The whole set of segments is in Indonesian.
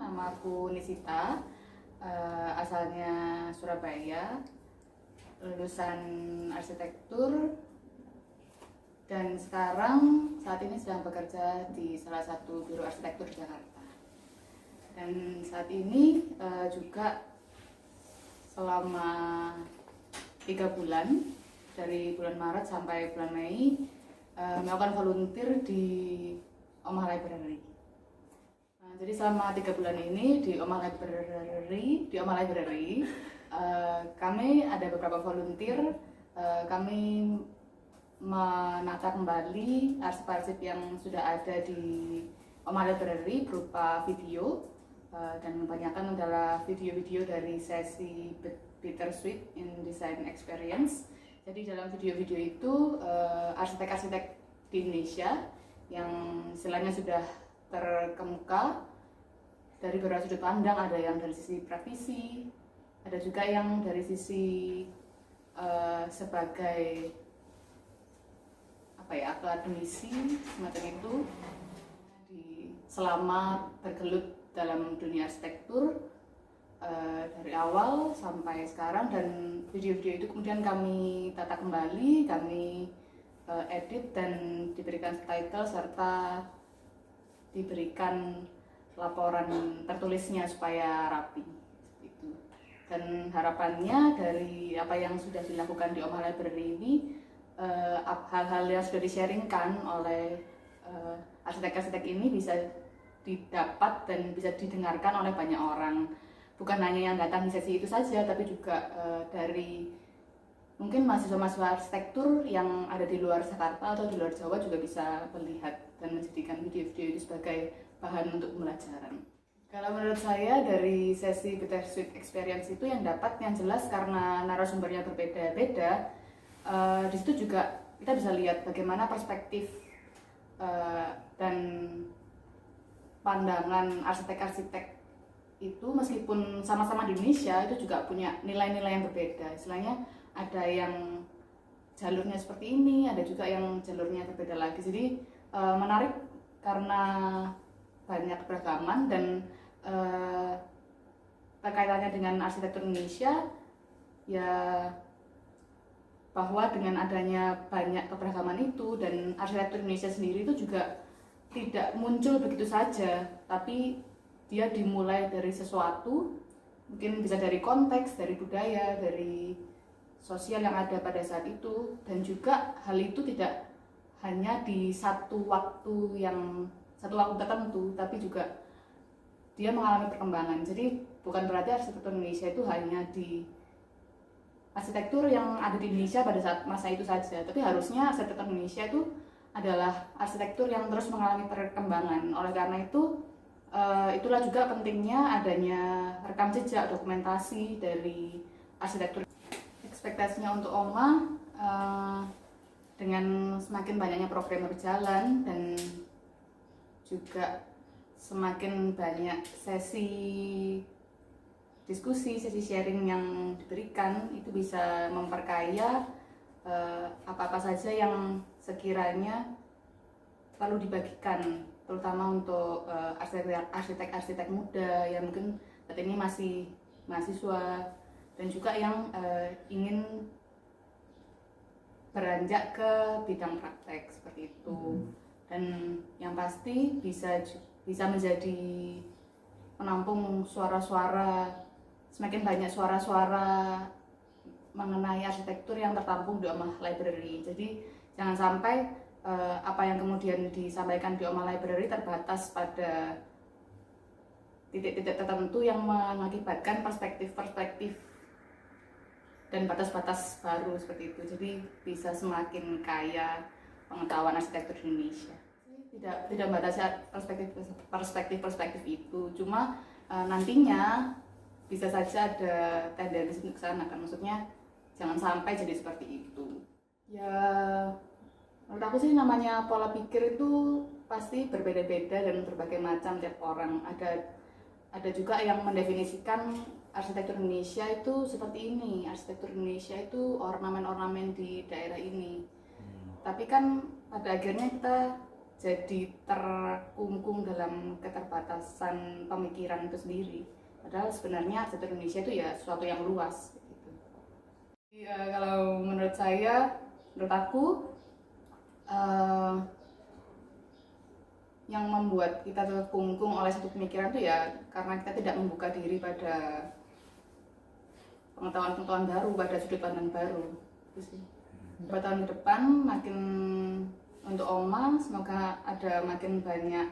nama aku Nisita, asalnya Surabaya, lulusan arsitektur, dan sekarang saat ini sedang bekerja di salah satu biro arsitektur di Jakarta. Dan saat ini juga selama 3 bulan, dari bulan Maret sampai bulan Mei, melakukan volunteer di Omah Library. Jadi selama 3 bulan ini di Omah Library, kami ada beberapa volunteer. Kami menata kembali arsip-arsip yang sudah ada di Omah Library berupa video, dan kebanyakan adalah video-video dari sesi Bittersweet in Design Experience. Jadi dalam video-video itu arsitek-arsitek di Indonesia yang istilahnya sudah terkemuka dari beberapa sudut pandang, ada yang dari sisi praktisi, ada juga yang dari sisi sebagai akademisi semacam itu, selama bergelut dalam dunia arsitektur dari awal sampai sekarang. Dan video-video itu kemudian kami tata kembali, kami edit dan diberikan subtitle serta diberikan laporan tertulisnya supaya rapi itu. Dan harapannya dari apa yang sudah dilakukan di Omah Library ini, hal-hal yang sudah di-sharingkan oleh arsitek-arsitek ini bisa didapat dan bisa didengarkan oleh banyak orang. Bukan hanya yang datang di sesi itu saja, tapi juga dari mungkin mahasiswa-mahasiswa arsitektur yang ada di luar Jakarta atau di luar Jawa juga bisa melihat dan menjadikan video-video itu sebagai bahan untuk pembelajaran. Kalau menurut saya dari sesi Bittersweet Experience itu yang jelas karena narasumbernya berbeda-beda, di situ juga kita bisa lihat bagaimana perspektif dan pandangan arsitek-arsitek itu meskipun sama-sama di Indonesia itu juga punya nilai-nilai yang berbeda. Istilahnya ada yang jalurnya seperti ini, ada juga yang jalurnya berbeda lagi. Jadi menarik karena banyak keberagaman dan terkaitannya dengan arsitektur Indonesia, ya bahwa dengan adanya banyak keberagaman itu dan arsitektur Indonesia sendiri itu juga tidak muncul begitu saja, tapi dia dimulai dari sesuatu, mungkin bisa dari konteks, dari budaya, dari sosial yang ada pada saat itu. Dan juga hal itu tidak hanya di satu waktu tertentu, tapi juga dia mengalami perkembangan. Jadi bukan berarti arsitektur Indonesia itu hanya di arsitektur yang ada di Indonesia pada saat masa itu saja, tapi harusnya arsitektur Indonesia itu adalah arsitektur yang terus mengalami perkembangan. Oleh karena itu, itulah juga pentingnya adanya rekam jejak, dokumentasi dari arsitektur. Ekspektasinya untuk Omah, dengan semakin banyaknya program berjalan dan juga semakin banyak sesi diskusi, sesi sharing yang diberikan, itu bisa memperkaya apa-apa saja yang sekiranya perlu dibagikan, terutama untuk arsitek-arsitek muda yang mungkin saat ini masih mahasiswa dan juga yang ingin beranjak ke bidang praktek seperti itu. Dan yang pasti bisa menjadi penampung suara-suara, semakin banyak suara-suara mengenai arsitektur yang tertampung di Omah Library. Jadi jangan sampai apa yang kemudian disampaikan di Omah Library terbatas pada titik-titik tertentu yang mengakibatkan perspektif-perspektif dan batas-batas baru seperti itu. Jadi bisa semakin kaya pengetahuan arsitektur di Indonesia. Tidak membatasi perspektif itu, cuma nantinya bisa saja ada tendensi untuk sana kan, maksudnya jangan sampai jadi seperti itu. Ya menurut aku sih namanya pola pikir itu pasti berbeda-beda dan berbagai macam tiap orang. Ada juga yang mendefinisikan arsitektur Indonesia itu seperti ini, arsitektur Indonesia itu ornamen-ornamen di daerah ini. Tapi kan pada akhirnya kita jadi terkungkung dalam keterbatasan pemikiran itu sendiri. Padahal sebenarnya arsitektur Indonesia itu ya sesuatu yang luas gitu. Kalau menurut aku yang membuat kita terkungkung oleh satu pemikiran itu ya karena kita tidak membuka diri pada pengetahuan-pengetahuan baru, pada sudut pandang baru. Itu sih. Beberapa tahun ke depan makin untuk Oma, semoga ada makin banyak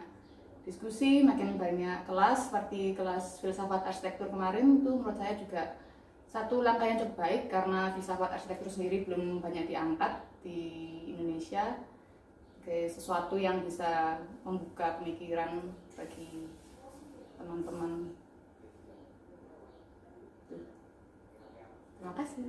diskusi, makin banyak kelas seperti kelas filsafat arsitektur kemarin. Itu menurut saya juga satu langkah yang cukup baik karena filsafat arsitektur sendiri belum banyak diangkat di Indonesia sebagai sesuatu yang bisa membuka pemikiran bagi teman-teman. Terima kasih.